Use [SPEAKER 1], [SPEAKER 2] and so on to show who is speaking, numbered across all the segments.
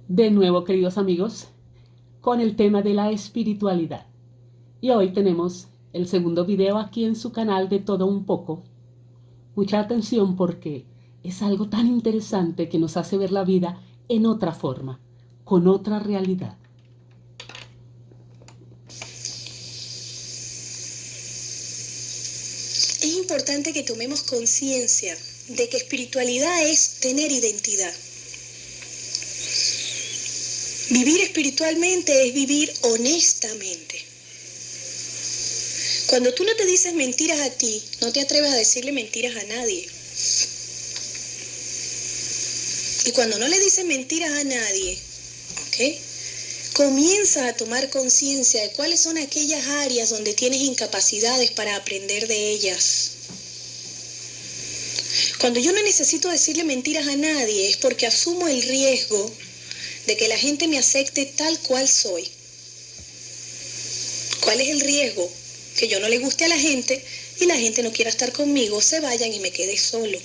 [SPEAKER 1] De nuevo, queridos amigos, con el tema de la espiritualidad. Y hoy tenemos el segundo video aquí en su canal de Todo Un Poco. Mucha atención porque es algo tan interesante que nos hace ver la vida en otra forma, con otra realidad.
[SPEAKER 2] Es importante que tomemos conciencia de que espiritualidad es tener identidad. Vivir espiritualmente es vivir honestamente. Cuando tú no te dices mentiras a ti, no te atreves a decirle mentiras a nadie. Y cuando no le dices mentiras a nadie, ¿ok?, comienza a tomar conciencia de cuáles son aquellas áreas donde tienes incapacidades para aprender de ellas. Cuando yo no necesito decirle mentiras a nadie es porque asumo el riesgo de que la gente me acepte tal cual soy. ¿Cuál es el riesgo? Que yo no le guste a la gente y la gente no quiera estar conmigo, se vayan y me quede solo.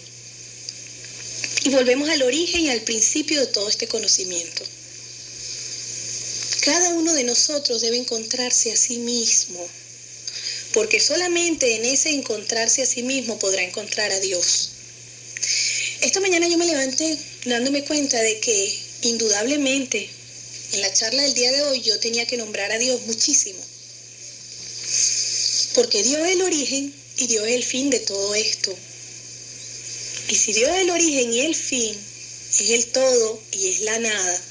[SPEAKER 2] Y volvemos al origen y al principio de todo este conocimiento. Cada uno de nosotros debe encontrarse a sí mismo, porque solamente en ese encontrarse a sí mismo podrá encontrar a Dios. Esta mañana yo me levanté dándome cuenta de que indudablemente en la charla del día de hoy yo tenía que nombrar a Dios muchísimo, porque Dios es el origen y Dios es el fin de todo esto. Y si Dios es el origen y el fin, es el todo y es la nada,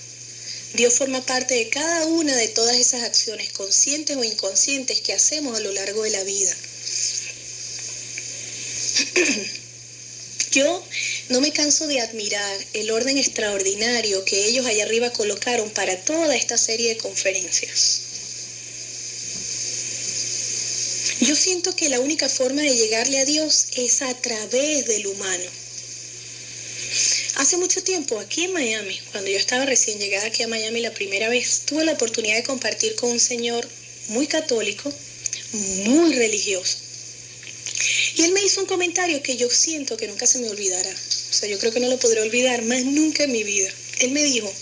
[SPEAKER 2] Dios forma parte de cada una de todas esas acciones conscientes o inconscientes que hacemos a lo largo de la vida. Yo no me canso de admirar el orden extraordinario que ellos allá arriba colocaron para toda esta serie de conferencias. Yo siento que la única forma de llegarle a Dios es a través del humano. Hace mucho tiempo, aquí en Miami, cuando yo estaba recién llegada aquí a Miami la primera vez, tuve la oportunidad de compartir con un señor muy católico, muy religioso. Y él me hizo un comentario que yo siento que nunca se me olvidará. O sea, yo creo que no lo podré olvidar más nunca en mi vida. Él me dijo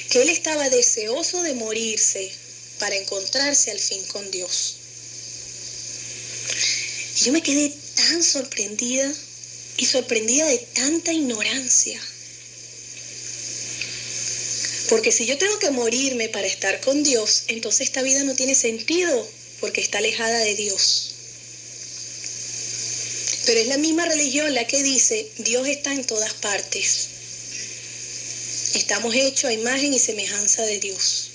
[SPEAKER 2] que él estaba deseoso de morirse para encontrarse al fin con Dios. Y yo me quedé tan sorprendida y sorprendida de tanta ignorancia. Porque si yo tengo que morirme para estar con Dios, entonces esta vida no tiene sentido porque está alejada de Dios. Pero es la misma religión la que dice, Dios está en todas partes. Estamos hechos a imagen y semejanza de Dios.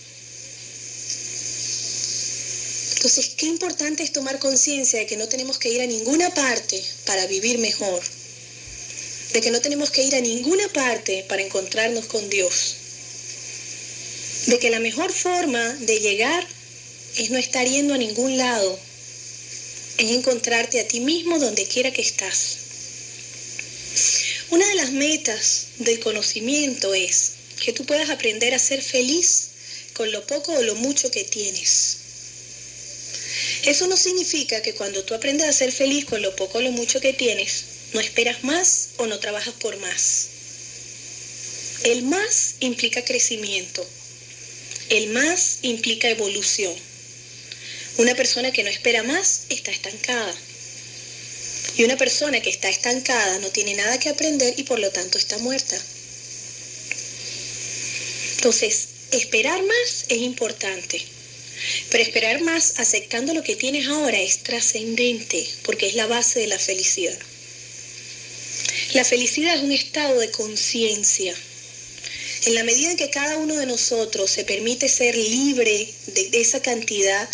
[SPEAKER 2] Entonces, qué importante es tomar conciencia de que no tenemos que ir a ninguna parte para vivir mejor. De que no tenemos que ir a ninguna parte para encontrarnos con Dios. De que la mejor forma de llegar es no estar yendo a ningún lado. Es encontrarte a ti mismo donde quiera que estás. Una de las metas del conocimiento es que tú puedas aprender a ser feliz con lo poco o lo mucho que tienes. Eso no significa que cuando tú aprendes a ser feliz con lo poco o lo mucho que tienes, no esperas más o no trabajas por más. El más implica crecimiento. El más implica evolución. Una persona que no espera más está estancada. Y una persona que está estancada no tiene nada que aprender y por lo tanto está muerta. Entonces, esperar más es importante. Pero esperar más aceptando lo que tienes ahora es trascendente porque es la base de la felicidad. La felicidad es un estado de conciencia. En la medida en que cada uno de nosotros se permite ser libre de esa cantidad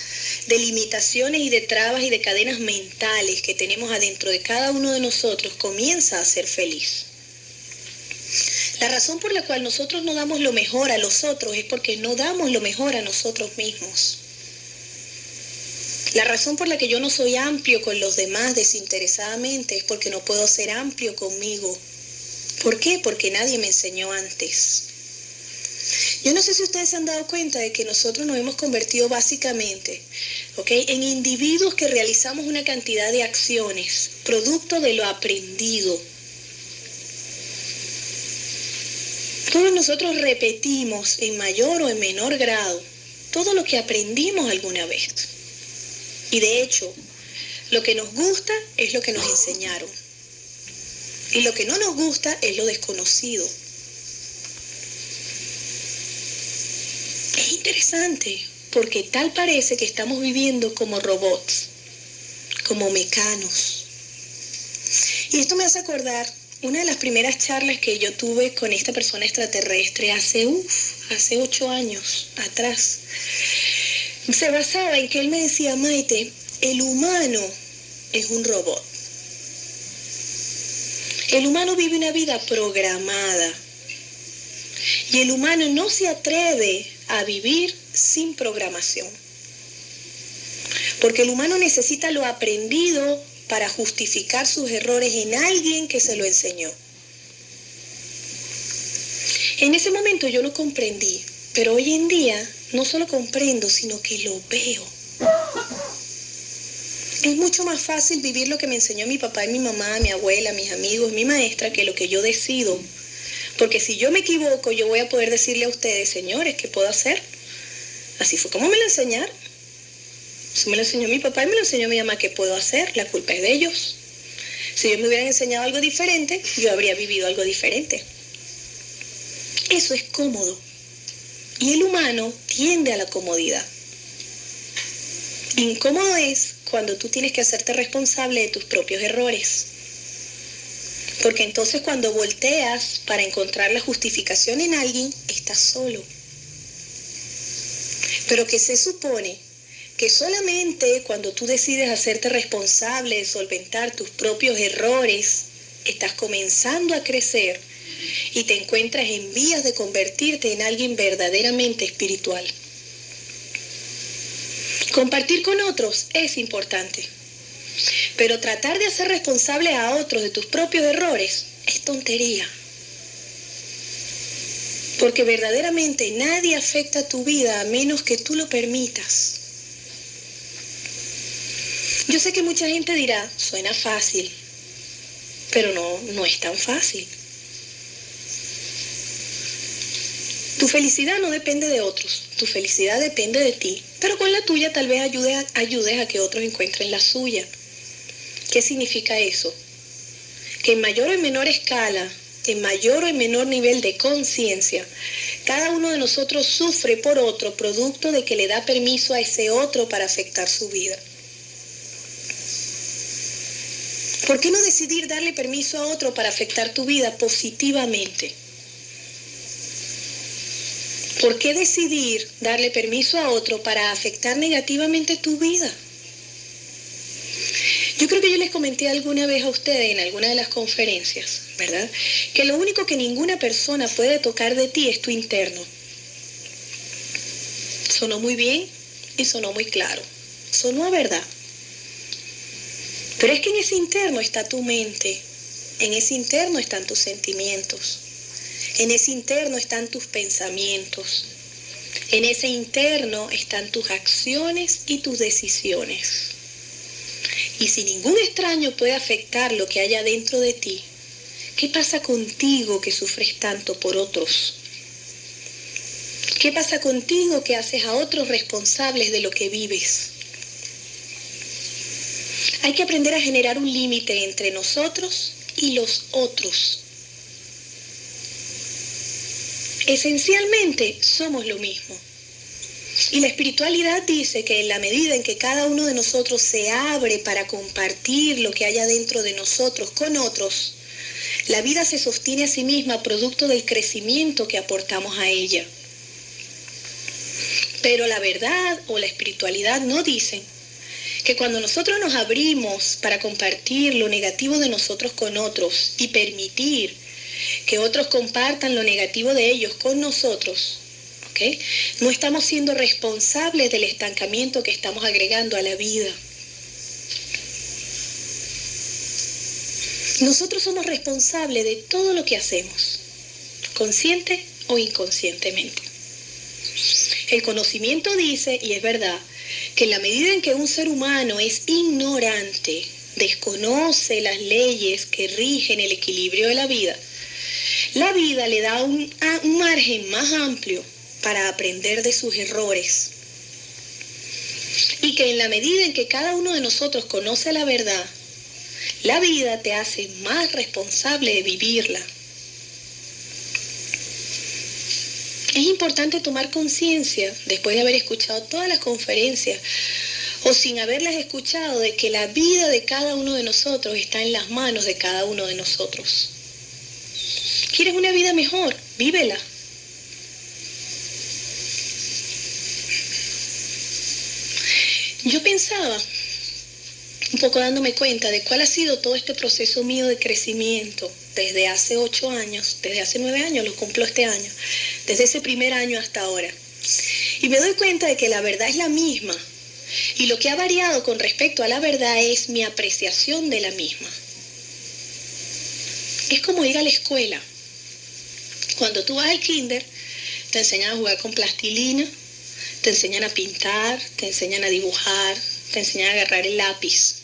[SPEAKER 2] de limitaciones y de trabas y de cadenas mentales que tenemos adentro de cada uno de nosotros, comienza a ser feliz. La razón por la cual nosotros no damos lo mejor a los otros es porque no damos lo mejor a nosotros mismos. La razón por la que yo no soy amplio con los demás desinteresadamente es porque no puedo ser amplio conmigo. ¿Por qué? Porque nadie me enseñó antes. Yo no sé si ustedes se han dado cuenta de que nosotros nos hemos convertido básicamente, en individuos que realizamos una cantidad de acciones, producto de lo aprendido. Todos nosotros repetimos en mayor o en menor grado todo lo que aprendimos alguna vez. Y de hecho, lo que nos gusta es lo que nos enseñaron. Y lo que no nos gusta es lo desconocido. Es interesante, porque tal parece que estamos viviendo como robots, como mecanos. Y esto me hace acordar una de las primeras charlas que yo tuve con esta persona extraterrestre hace 8 años atrás. Se basaba en que él me decía: Maite, el humano es un robot. El humano vive una vida programada. Y el humano no se atreve a vivir sin programación. Porque el humano necesita lo aprendido para justificar sus errores en alguien que se lo enseñó. En ese momento yo lo comprendí, pero hoy en día no solo comprendo, sino que lo veo. Es mucho más fácil vivir lo que me enseñó mi papá y mi mamá, mi abuela, mis amigos, mi maestra, que lo que yo decido. Porque si yo me equivoco, yo voy a poder decirle a ustedes: señores, ¿qué puedo hacer? Así fue como me lo enseñaron. Eso me lo enseñó mi papá y me lo enseñó mi mamá. ¿Qué puedo hacer? La culpa es de ellos. Si ellos me hubieran enseñado algo diferente, yo habría vivido algo diferente. Eso es cómodo. Y el humano tiende a la comodidad. Incómodo es cuando tú tienes que hacerte responsable de tus propios errores. Porque entonces cuando volteas para encontrar la justificación en alguien, estás solo. Pero que se supone que solamente cuando tú decides hacerte responsable de solventar tus propios errores, estás comenzando a crecer y te encuentras en vías de convertirte en alguien verdaderamente espiritual. Compartir con otros es importante, pero tratar de hacer responsable a otros de tus propios errores es tontería. Porque verdaderamente nadie afecta tu vida a menos que tú lo permitas. Yo sé que mucha gente dirá: suena fácil, pero no es tan fácil. Tu felicidad no depende de otros, tu felicidad depende de ti, pero con la tuya tal vez ayudes a que otros encuentren la suya. ¿Qué significa eso? Que en mayor o en menor escala, en mayor o en menor nivel de conciencia, cada uno de nosotros sufre por otro producto de que le da permiso a ese otro para afectar su vida. ¿Por qué no decidir darle permiso a otro para afectar tu vida positivamente? ¿Por qué decidir darle permiso a otro para afectar negativamente tu vida? Yo creo que yo les comenté alguna vez a ustedes en alguna de las conferencias, ¿verdad? Que lo único que ninguna persona puede tocar de ti es tu interno. Sonó muy bien y sonó muy claro. Sonó a verdad. Pero es que en ese interno está tu mente, en ese interno están tus sentimientos, en ese interno están tus pensamientos, en ese interno están tus acciones y tus decisiones. Y si ningún extraño puede afectar lo que haya dentro de ti, ¿qué pasa contigo que sufres tanto por otros? ¿Qué pasa contigo que haces a otros responsables de lo que vives? Hay que aprender a generar un límite entre nosotros y los otros. Esencialmente somos lo mismo. Y la espiritualidad dice que en la medida en que cada uno de nosotros se abre para compartir lo que haya dentro de nosotros con otros, la vida se sostiene a sí misma producto del crecimiento que aportamos a ella. Pero la verdad o la espiritualidad no dicen que cuando nosotros nos abrimos para compartir lo negativo de nosotros con otros y permitir que otros compartan lo negativo de ellos con nosotros, ¿okay?, no estamos siendo responsables del estancamiento que estamos agregando a la vida. Nosotros somos responsables de todo lo que hacemos, consciente o inconscientemente. El conocimiento dice, y es verdad, que en la medida en que un ser humano es ignorante, desconoce las leyes que rigen el equilibrio de la vida, La vida le da un margen más amplio para aprender de sus errores. Y que en la medida en que cada uno de nosotros conoce la verdad, la vida te hace más responsable de vivirla. Es importante tomar conciencia, después de haber escuchado todas las conferencias, o sin haberlas escuchado, de que la vida de cada uno de nosotros está en las manos de cada uno de nosotros. ¿Quieres una vida mejor? Vívela. Yo pensaba, un poco dándome cuenta de cuál ha sido todo este proceso mío de crecimiento desde hace 8 años, desde hace 9 años, lo cumplo este año, desde ese primer año hasta ahora. Y me doy cuenta de que la verdad es la misma. Y lo que ha variado con respecto a la verdad es mi apreciación de la misma. Es como ir a la escuela. Cuando tú vas al kinder, te enseñan a jugar con plastilina, te enseñan a pintar, te enseñan a dibujar, te enseñan a agarrar el lápiz.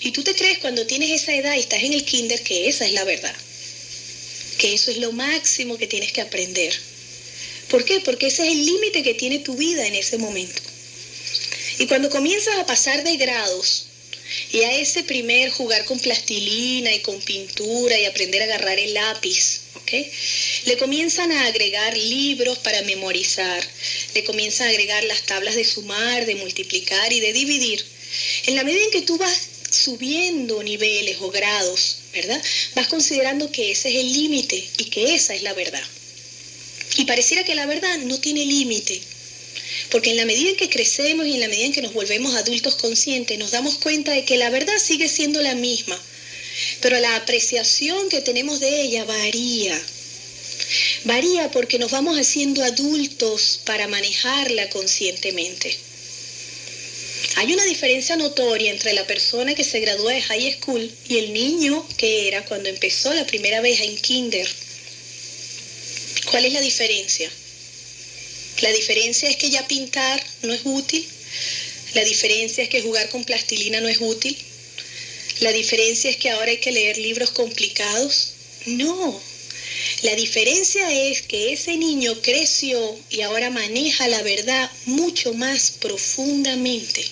[SPEAKER 2] Y tú te crees cuando tienes esa edad y estás en el kinder que esa es la verdad. Que eso es lo máximo que tienes que aprender. ¿Por qué? Porque ese es el límite que tiene tu vida en ese momento. Y cuando comienzas a pasar de grados y a ese primer jugar con plastilina y con pintura y aprender a agarrar el lápiz, ¿ok? Le comienzan a agregar libros para memorizar, le comienzan a agregar las tablas de sumar, de multiplicar y de dividir. En la medida en que tú vas subiendo niveles o grados, ¿verdad? Vas considerando que ese es el límite y que esa es la verdad. Y pareciera que la verdad no tiene límite. Porque en la medida en que crecemos y en la medida en que nos volvemos adultos conscientes, nos damos cuenta de que la verdad sigue siendo la misma, pero la apreciación que tenemos de ella varía. Varía porque nos vamos haciendo adultos para manejarla conscientemente. Hay una diferencia notoria entre la persona que se gradúa de high school y el niño que era cuando empezó la primera vez en kinder. ¿Cuál es la diferencia? La diferencia es que ya pintar no es útil. La diferencia es que jugar con plastilina no es útil. La diferencia es que ahora hay que leer libros complicados. No. La diferencia es que ese niño creció y ahora maneja la verdad mucho más profundamente.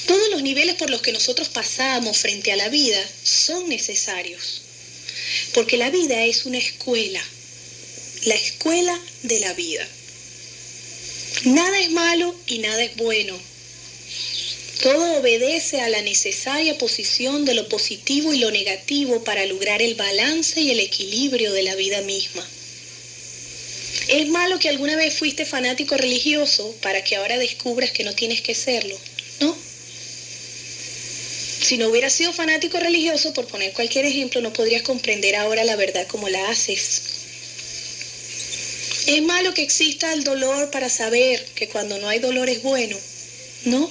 [SPEAKER 2] Todos los niveles por los que nosotros pasamos frente a la vida son necesarios. Porque la vida es una escuela. La escuela de la vida. Nada es malo y nada es bueno. Todo obedece a la necesaria posición de lo positivo y lo negativo para lograr el balance y el equilibrio de la vida misma. ¿Es malo que alguna vez fuiste fanático religioso para que ahora descubras que no tienes que serlo? ¿No? Si no hubieras sido fanático religioso, por poner cualquier ejemplo, no podrías comprender ahora la verdad como la haces. ¿Es malo que exista el dolor para saber que cuando no hay dolor es bueno? No.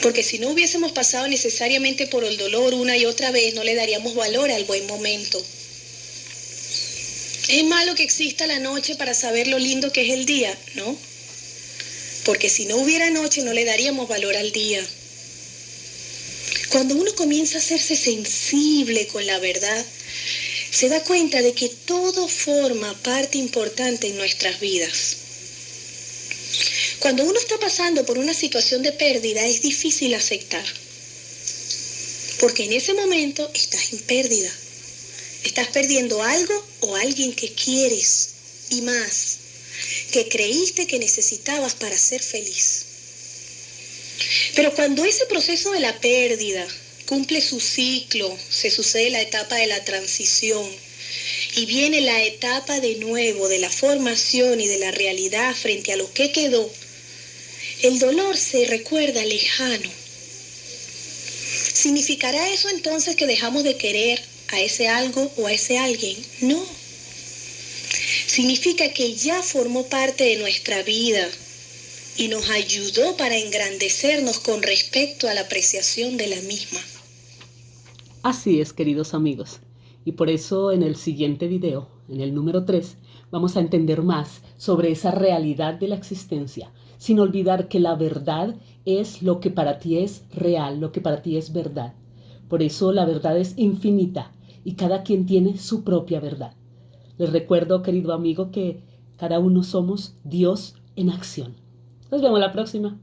[SPEAKER 2] Porque si no hubiésemos pasado necesariamente por el dolor una y otra vez, no le daríamos valor al buen momento. ¿Es malo que exista la noche para saber lo lindo que es el día? No. Porque si no hubiera noche, no le daríamos valor al día. Cuando uno comienza a hacerse sensible con la verdad, se da cuenta de que todo forma parte importante en nuestras vidas. Cuando uno está pasando por una situación de pérdida, es difícil aceptar. Porque en ese momento estás en pérdida. Estás perdiendo algo o alguien que quieres y más, que creíste que necesitabas para ser feliz. Pero cuando ese proceso de la pérdida cumple su ciclo, se sucede la etapa de la transición y viene la etapa de nuevo de la formación y de la realidad frente a lo que quedó, el dolor se recuerda lejano. ¿Significará eso entonces que dejamos de querer a ese algo o a ese alguien? No. Significa que ya formó parte de nuestra vida y nos ayudó para engrandecernos con respecto a la apreciación de la misma.
[SPEAKER 1] Así es, queridos amigos. Y por eso en el siguiente video, en el número 3, vamos a entender más sobre esa realidad de la existencia, sin olvidar que la verdad es lo que para ti es real, lo que para ti es verdad. Por eso la verdad es infinita y cada quien tiene su propia verdad. Les recuerdo, querido amigo, que cada uno somos Dios en acción. Nos vemos la próxima.